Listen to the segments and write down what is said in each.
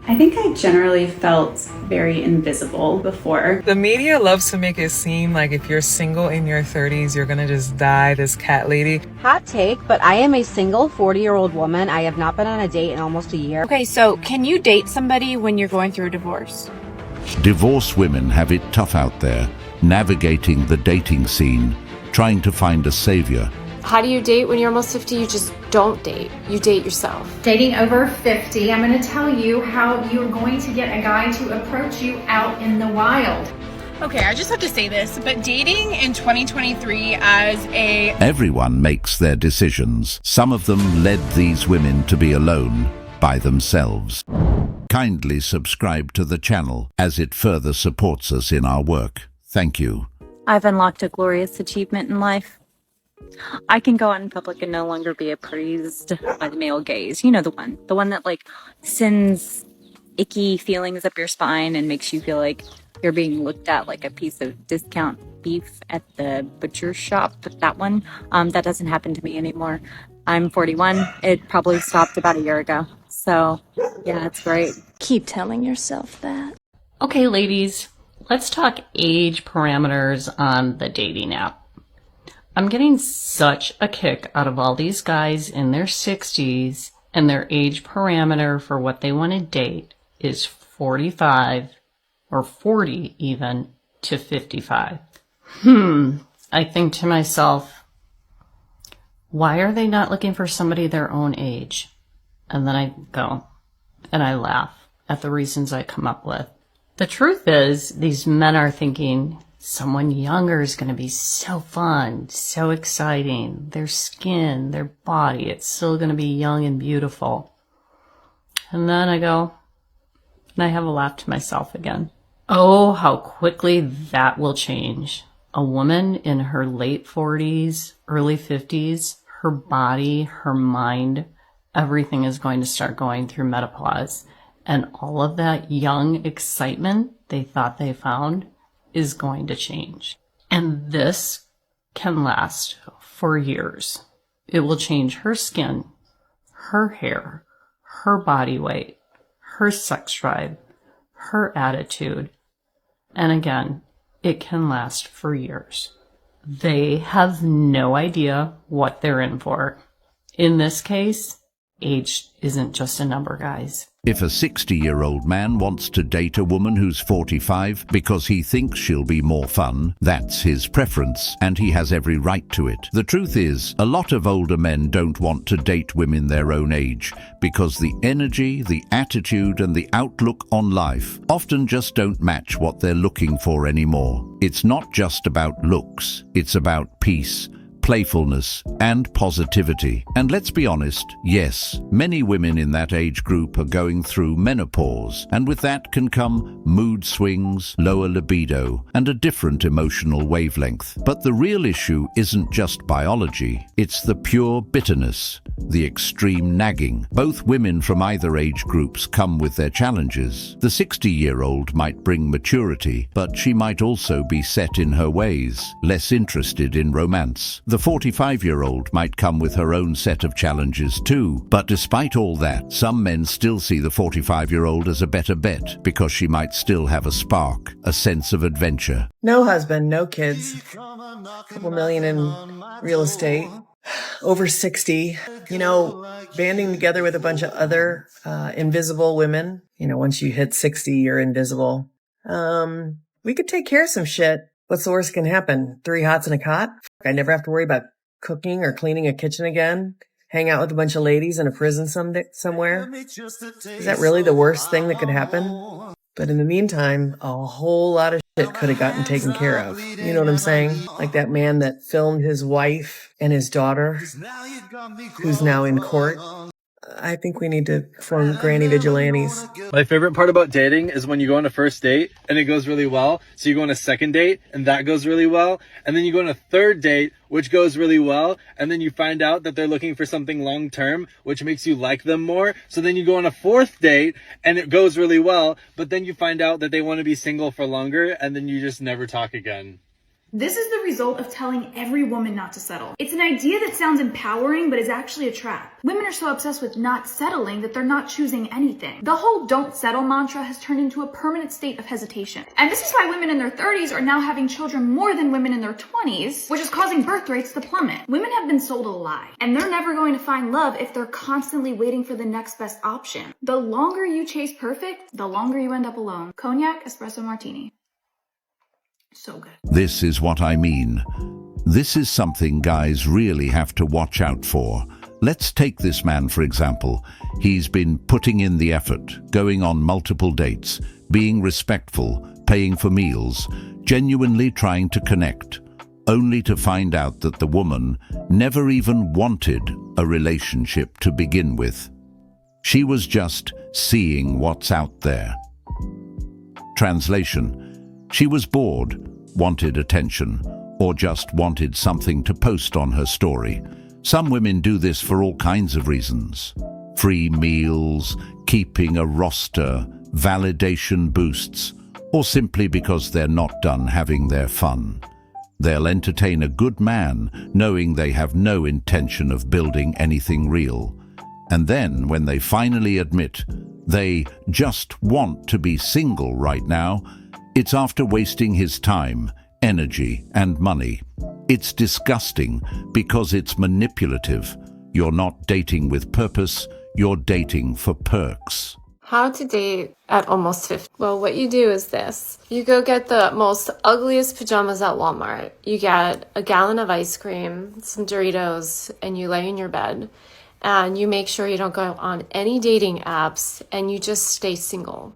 I think I generally felt very invisible before. The media loves to make it seem like if you're single in your 30s, you're gonna just die this cat lady. Hot take, but I am a single 40-year-old woman. I have not been on a date in almost a year. Okay, so can you date somebody when you're going through a divorce? Divorced women have it tough out there, navigating the dating scene, trying to find a savior. How do you date when you're almost 50? You just don't date. You date yourself. Dating over 50, I'm going to tell you how you're going to get a guy to approach you out in the wild. Okay, I just have to say this, but dating in 2023 as a... Everyone makes their decisions. Some of them led these women to be alone by themselves. Kindly subscribe to the channel as it further supports us in our work. Thank you. I've unlocked a glorious achievement in life. I can go out in public and no longer be appraised by the male gaze. You know the one that like sends icky feelings up your spine and makes you feel like you're being looked at like a piece of discount beef at the butcher shop. That one, that doesn't happen to me anymore. I'm 41. It probably stopped about a year ago. So yeah, it's great. Keep telling yourself that. Okay, ladies, let's talk age parameters on the dating app. I'm getting such a kick out of all these guys in their 60s, and their age parameter for what they want to date is 45 or 40 even to 55. I think to myself, why are they not looking for somebody their own age? And then I go and I laugh at the reasons I come up with. The truth is, these men are thinking someone younger is going to be so fun, so exciting. Their skin, their body, it's still going to be young and beautiful. And then I go, and I have a laugh to myself again. Oh, how quickly that will change. A woman in her late 40s, early 50s, her body, her mind, everything is going to start going through menopause. And all of that young excitement they thought they found is going to change. And this can last for years. It will change her skin, her hair, her body weight, her sex drive, her attitude. And again, it can last for years. They have no idea what they're in for. In this case, age isn't just a number, guys. If a 60-year-old man wants to date a woman who's 45 because he thinks she'll be more fun, that's his preference, and he has every right to it. The truth is, a lot of older men don't want to date women their own age because the energy, the attitude, and the outlook on life often just don't match what they're looking for anymore. It's not just about looks, it's about peace, playfulness, and positivity. And let's be honest, yes, many women in that age group are going through menopause, and with that can come mood swings, lower libido, and a different emotional wavelength. But the real issue isn't just biology, it's the pure bitterness, the extreme nagging. Both women from either age groups come with their challenges. The 60-year-old might bring maturity, but she might also be set in her ways, less interested in romance. The 45-year-old might come with her own set of challenges too, but despite all that, some men still see the 45-year-old as a better bet because she might still have a spark, a sense of adventure. No husband, no kids, couple million in real estate, over 60, banding together with a bunch of other invisible women. Once you hit 60, you're invisible. We could take care of some shit. What's the worst that can happen? 3 hots and a cot? I never have to worry about cooking or cleaning a kitchen again. Hang out with a bunch of ladies in a prison somewhere. Is that really the worst thing that could happen? But in the meantime, a whole lot of shit could have gotten taken care of. You know what I'm saying? Like that man that filmed his wife and his daughter, who's now in court. I think we need to form granny vigilantes. My favorite part about dating is when you go on a first date and it goes really well. So you go on a second date and that goes really well. And then you go on a third date, which goes really well. And then you find out that they're looking for something long term, which makes you like them more. So then you go on a fourth date and it goes really well. But then you find out that they want to be single for longer and then you just never talk again. This is the result of telling every woman not to settle. It's an idea that sounds empowering, but is actually a trap. Women are so obsessed with not settling that they're not choosing anything. The whole don't settle mantra has turned into a permanent state of hesitation. And this is why women in their 30s are now having children more than women in their 20s, which is causing birth rates to plummet. Women have been sold a lie, and they're never going to find love if they're constantly waiting for the next best option. The longer you chase perfect, the longer you end up alone. Cognac, espresso martini. So good. This is what I mean. This is something guys really have to watch out for. Let's take this man for example. He's been putting in the effort, going on multiple dates, being respectful, paying for meals, genuinely trying to connect, only to find out that the woman never even wanted a relationship to begin with. She was just seeing what's out there. Translation: she was bored, wanted attention, or just wanted something to post on her story. Some women do this for all kinds of reasons. Free meals, keeping a roster, validation boosts, or simply because they're not done having their fun. They'll entertain a good man knowing they have no intention of building anything real. And then when they finally admit they just want to be single right now, it's after wasting his time, energy, and money. It's disgusting because it's manipulative. You're not dating with purpose, you're dating for perks. How to date at almost 50. Well, what you do is this. You go get the most ugliest pajamas at Walmart. You get a gallon of ice cream, some Doritos, and you lay in your bed. And you make sure you don't go on any dating apps, and you just stay single.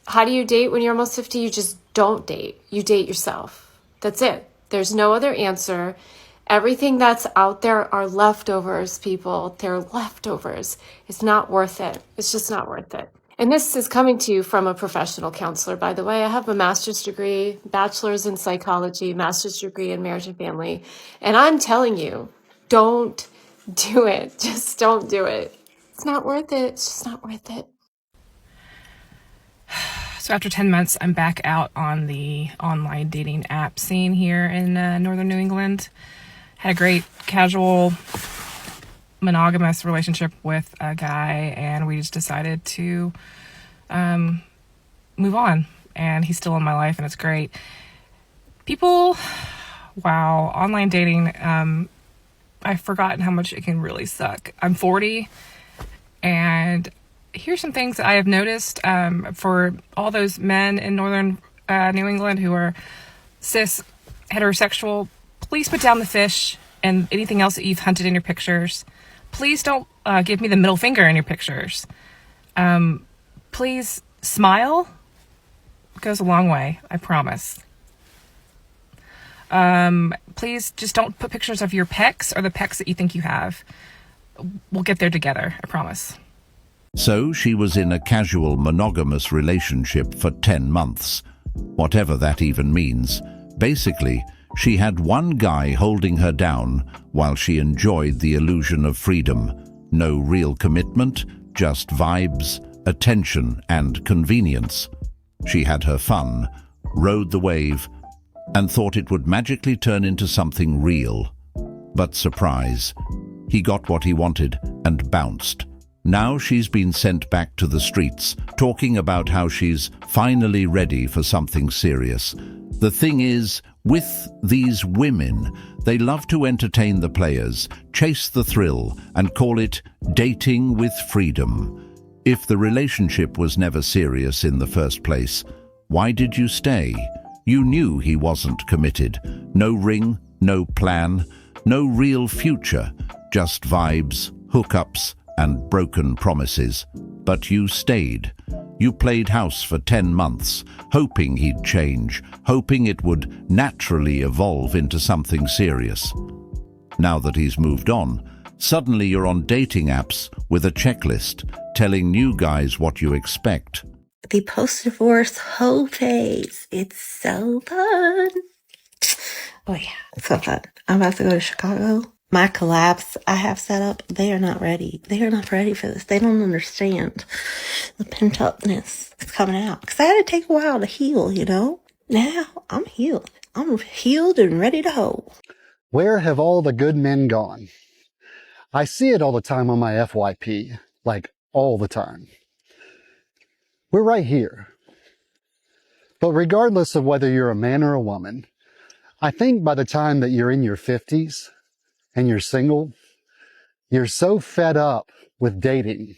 How do you date when you're almost 50? You just don't date. You date yourself. That's it. There's no other answer. Everything that's out there are leftovers, people. They're leftovers. It's not worth it. It's just not worth it. And this is coming to you from a professional counselor, by the way. I have a master's degree, bachelor's in psychology, master's degree in marriage and family. And I'm telling you, don't do it. Just don't do it. It's not worth it. It's just not worth it. So after 10 months, I'm back out on the online dating app scene here in northern New England. Had a great casual monogamous relationship with a guy, and we just decided to move on. And he's still in my life, and it's great. People, wow, online dating, I've forgotten how much it can really suck. I'm 40, and here's some things that I have noticed for all those men in northern New England who are cis, heterosexual. Please put down the fish and anything else that you've hunted in your pictures. Please don't give me the middle finger in your pictures. Please smile. It goes a long way, I promise. Please just don't put pictures of your pecs or the pecs that you think you have. We'll get there together, I promise. So she was in a casual monogamous relationship for 10 months, whatever that even means. Basically, she had one guy holding her down while she enjoyed the illusion of freedom. No real commitment, just vibes, attention, and convenience. She had her fun, rode the wave, and thought it would magically turn into something real. But surprise, he got what he wanted and bounced. Now she's been sent back to the streets, talking about how she's finally ready for something serious. The thing is, with these women, they love to entertain the players, chase the thrill, and call it dating with freedom. If the relationship was never serious in the first place, why did you stay? You knew he wasn't committed. No ring, no plan, no real future, just vibes, hookups, and broken promises. But you stayed. You played house for 10 months, hoping he'd change, hoping it would naturally evolve into something serious. Now that he's moved on, suddenly you're on dating apps with a checklist, telling new guys what you expect. The post-divorce whole phase. It's so fun. Oh yeah, it's so fun. I'm about to go to Chicago. My collabs I have set up, they are not ready. They are not ready for this. They don't understand the pent-upness that's coming out. Because I had to take a while to heal, you know? Now I'm healed. I'm healed and ready to hoe. Where have all the good men gone? I see it all the time on my FYP, like all the time. We're right here. But regardless of whether you're a man or a woman, I think by the time that you're in your 50s and you're single, you're so fed up with dating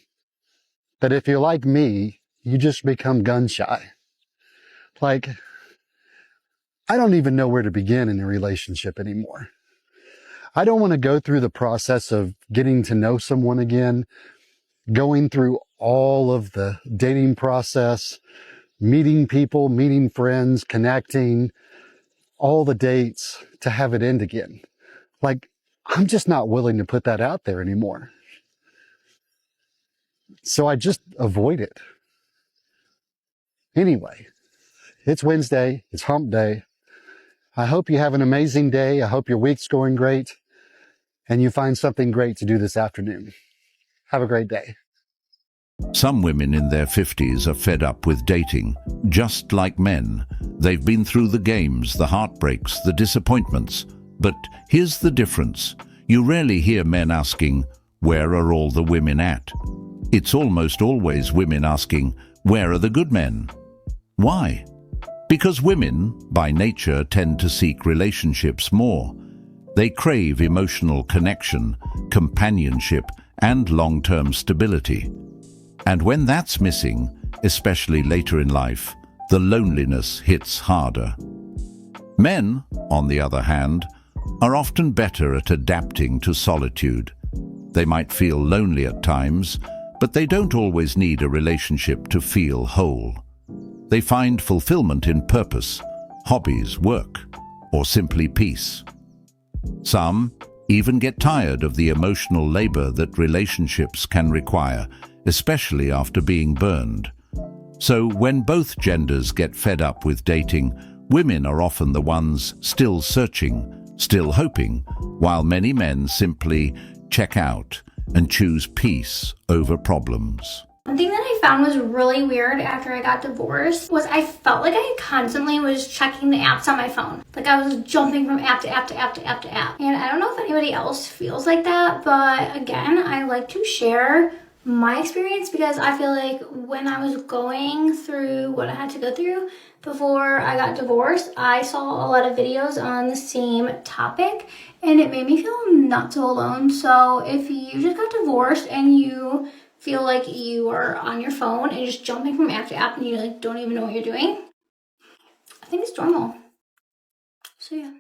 that if you're like me, you just become gun shy. Like, I don't even know where to begin in a relationship anymore. I don't want to go through the process of getting to know someone again, going through all of the dating process, meeting people, meeting friends, connecting, all the dates to have it end again. Like, I'm just not willing to put that out there anymore. So I just avoid it. Anyway, it's Wednesday, it's hump day. I hope you have an amazing day. I hope your week's going great and you find something great to do this afternoon. Have a great day. Some women in their 50s are fed up with dating, just like men. They've been through the games, the heartbreaks, the disappointments. But here's the difference. You rarely hear men asking, "Where are all the women at?" It's almost always women asking, "Where are the good men?" Why? Because women, by nature, tend to seek relationships more. They crave emotional connection, companionship, and long-term stability. And when that's missing, especially later in life, the loneliness hits harder. Men, on the other hand, are often better at adapting to solitude. They might feel lonely at times, but they don't always need a relationship to feel whole. They find fulfillment in purpose, hobbies, work, or simply peace. Some even get tired of the emotional labor that relationships can require, especially after being burned. So when both genders get fed up with dating, women are often the ones still searching, still hoping, while many men simply check out and choose peace over problems. One thing that I found was really weird after I got divorced was I felt like I constantly was checking the apps on my phone. Like I was jumping from app to app to app to app to app. And I don't know if anybody else feels like that, but again, I like to share my experience because I feel like when I was going through what I had to go through before I got divorced, I saw a lot of videos on the same topic and it made me feel not so alone. So if you just got divorced and you feel like you are on your phone and just jumping from app to app and you like don't even know what you're doing, I think it's normal. So yeah.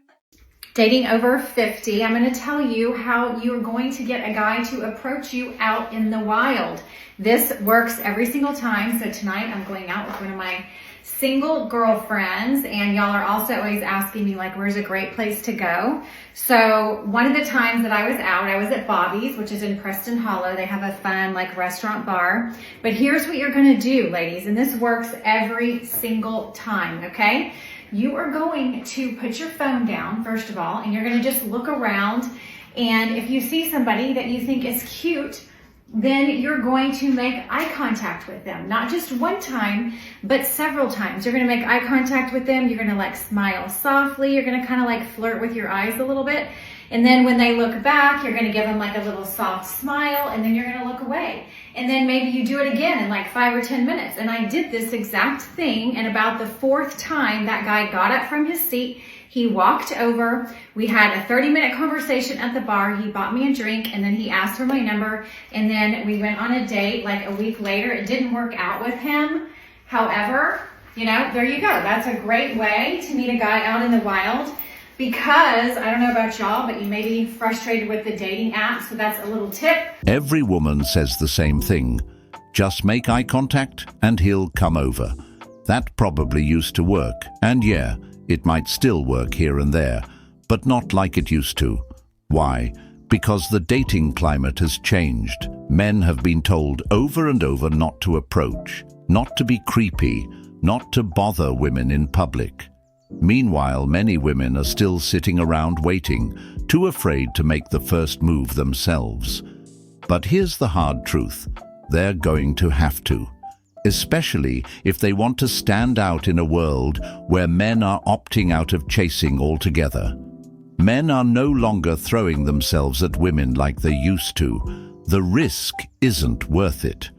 Dating over 50, I'm going to tell you how you're going to get a guy to approach you out in the wild. This works every single time. So tonight I'm going out with one of my single girlfriends and y'all are also always asking me like, where's a great place to go? So one of the times that I was out, I was at Bobby's, which is in Preston Hollow. They have a fun like restaurant bar. But here's what you're going to do, ladies. And this works every single time, okay? You are going to put your phone down, first of all, and you're going to just look around. And if you see somebody that you think is cute, then you're going to make eye contact with them. Not just one time, but several times. You're going to make eye contact with them. You're going to like smile softly. You're going to kind of like flirt with your eyes a little bit. And then when they look back, you're going to give them like a little soft smile and then you're going to look away. And then maybe you do it again in like 5 or 10 minutes. And I did this exact thing. And about the 4th time, that guy got up from his seat. He walked over. We had a 30-minute conversation at the bar. He bought me a drink and then he asked for my number. And then we went on a date like a week later. It didn't work out with him. However, you know, there you go. That's a great way to meet a guy out in the wild. Because, I don't know about y'all, but you may be frustrated with the dating app, so that's a little tip. Every woman says the same thing. Just make eye contact and he'll come over. That probably used to work. And yeah, it might still work here and there, but not like it used to. Why? Because the dating climate has changed. Men have been told over and over not to approach, not to be creepy, not to bother women in public. Meanwhile, many women are still sitting around waiting, too afraid to make the first move themselves. But here's the hard truth. They're going to have to. especially if they want to stand out in a world where men are opting out of chasing altogether. Men are no longer throwing themselves at women like they used to. The risk isn't worth it.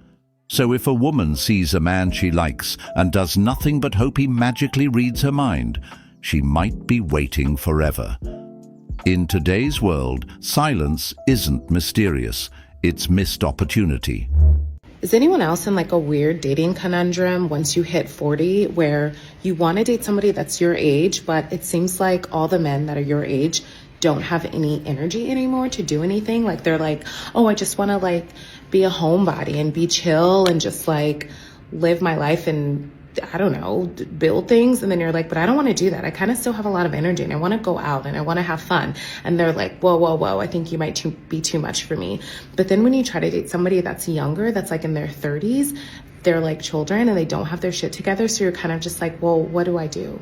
So if a woman sees a man she likes and does nothing but hope he magically reads her mind, she might be waiting forever. In today's world, silence isn't mysterious. It's missed opportunity. Is anyone else in like a weird dating conundrum once you hit 40 where you want to date somebody that's your age, but it seems like all the men that are your age don't have any energy anymore to do anything? Like they're like, oh, I just want to like be a homebody and be chill and just like live my life and I don't know, build things. And then you're like, but I don't want to do that. I kind of still have a lot of energy and I want to go out and I want to have fun. And they're like, whoa, I think you might be too much for me. But then when you try to date somebody that's younger, that's like in their 30s, they're like children and they don't have their shit together. So you're kind of just like, well, what do I do?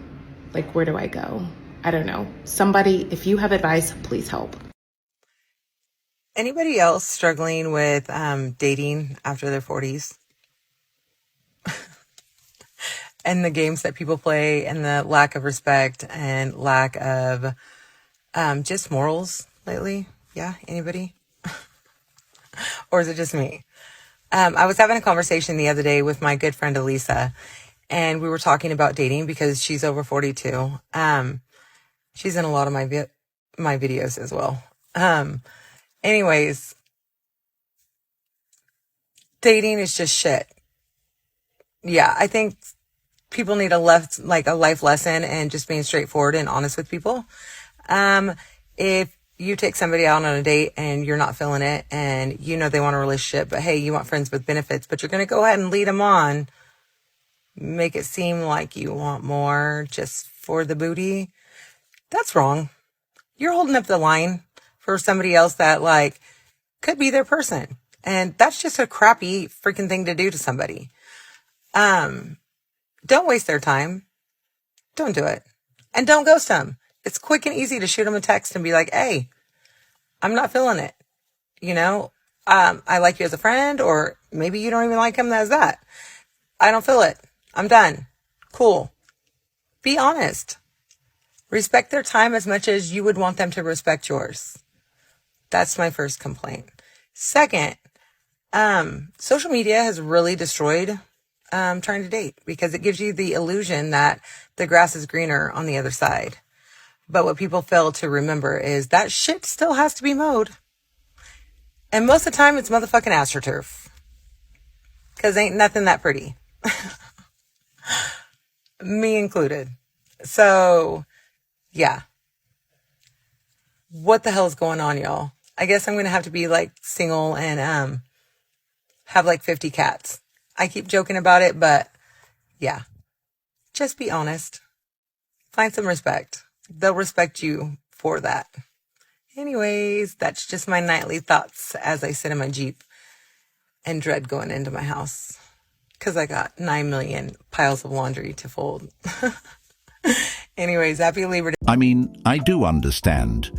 Like, where do I go? I don't know. Somebody, if you have advice, please help. Anybody else struggling with dating after their 40s? And the games that people play and the lack of respect and lack of just morals lately? Yeah, anybody? Or is it just me? I was having a conversation the other day with my good friend Elisa, and we were talking about dating because she's over 42. She's in a lot of my videos as well. Anyways, dating is just shit. Yeah, I think people need a life lesson and just being straightforward and honest with people. If you take somebody out on a date and you're not feeling it and you know they want a relationship, but hey, you want friends with benefits, but you're going to go ahead and lead them on, make it seem like you want more just for the booty. That's wrong. You're holding up the line for somebody else that like could be their person. And that's just a crappy freaking thing to do to somebody. Don't waste their time. Don't do it. And don't ghost them. It's quick and easy to shoot them a text and be like, hey, I'm not feeling it. You know, I like you as a friend, or maybe you don't even like him as that. I don't feel it. I'm done. Cool. Be honest. Respect their time as much as you would want them to respect yours. That's my first complaint. Second, social media has really destroyed trying to date because it gives you the illusion that the grass is greener on the other side. But what people fail to remember is that shit still has to be mowed. And most of the time it's motherfucking AstroTurf. Because ain't nothing that pretty. Me included. So, yeah. What the hell is going on, y'all? I guess I'm going to have to be like single and have like 50 cats. I keep joking about it, but yeah. Just be honest. Find some respect. They'll respect you for that. Anyways, that's just my nightly thoughts as I sit in my Jeep and dread going into my house. Because I got 9 million piles of laundry to fold. Anyways, happy Labor Day. I mean, I do understand.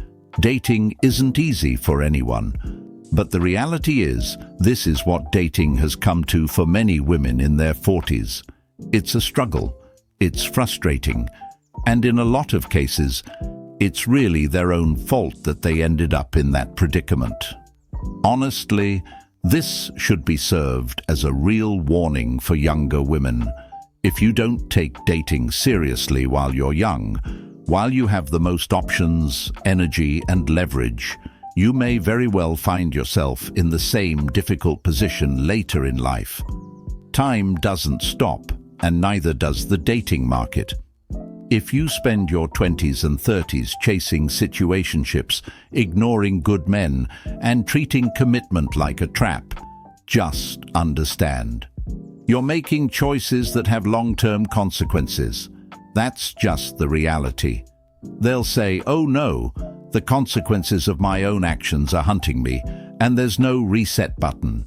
Dating isn't easy for anyone. But the reality is, this is what dating has come to for many women in their 40s. It's a struggle. It's frustrating. And in a lot of cases, it's really their own fault that they ended up in that predicament. Honestly, this should be served as a real warning for younger women. If you don't take dating seriously while you're young, while you have the most options, energy, and leverage, you may very well find yourself in the same difficult position later in life. Time doesn't stop, and neither does the dating market. If you spend your 20s and 30s chasing situationships, ignoring good men, and treating commitment like a trap, just understand. You're making choices that have long-term consequences. That's just the reality. They'll say, oh no, the consequences of my own actions are hunting me, and there's no reset button.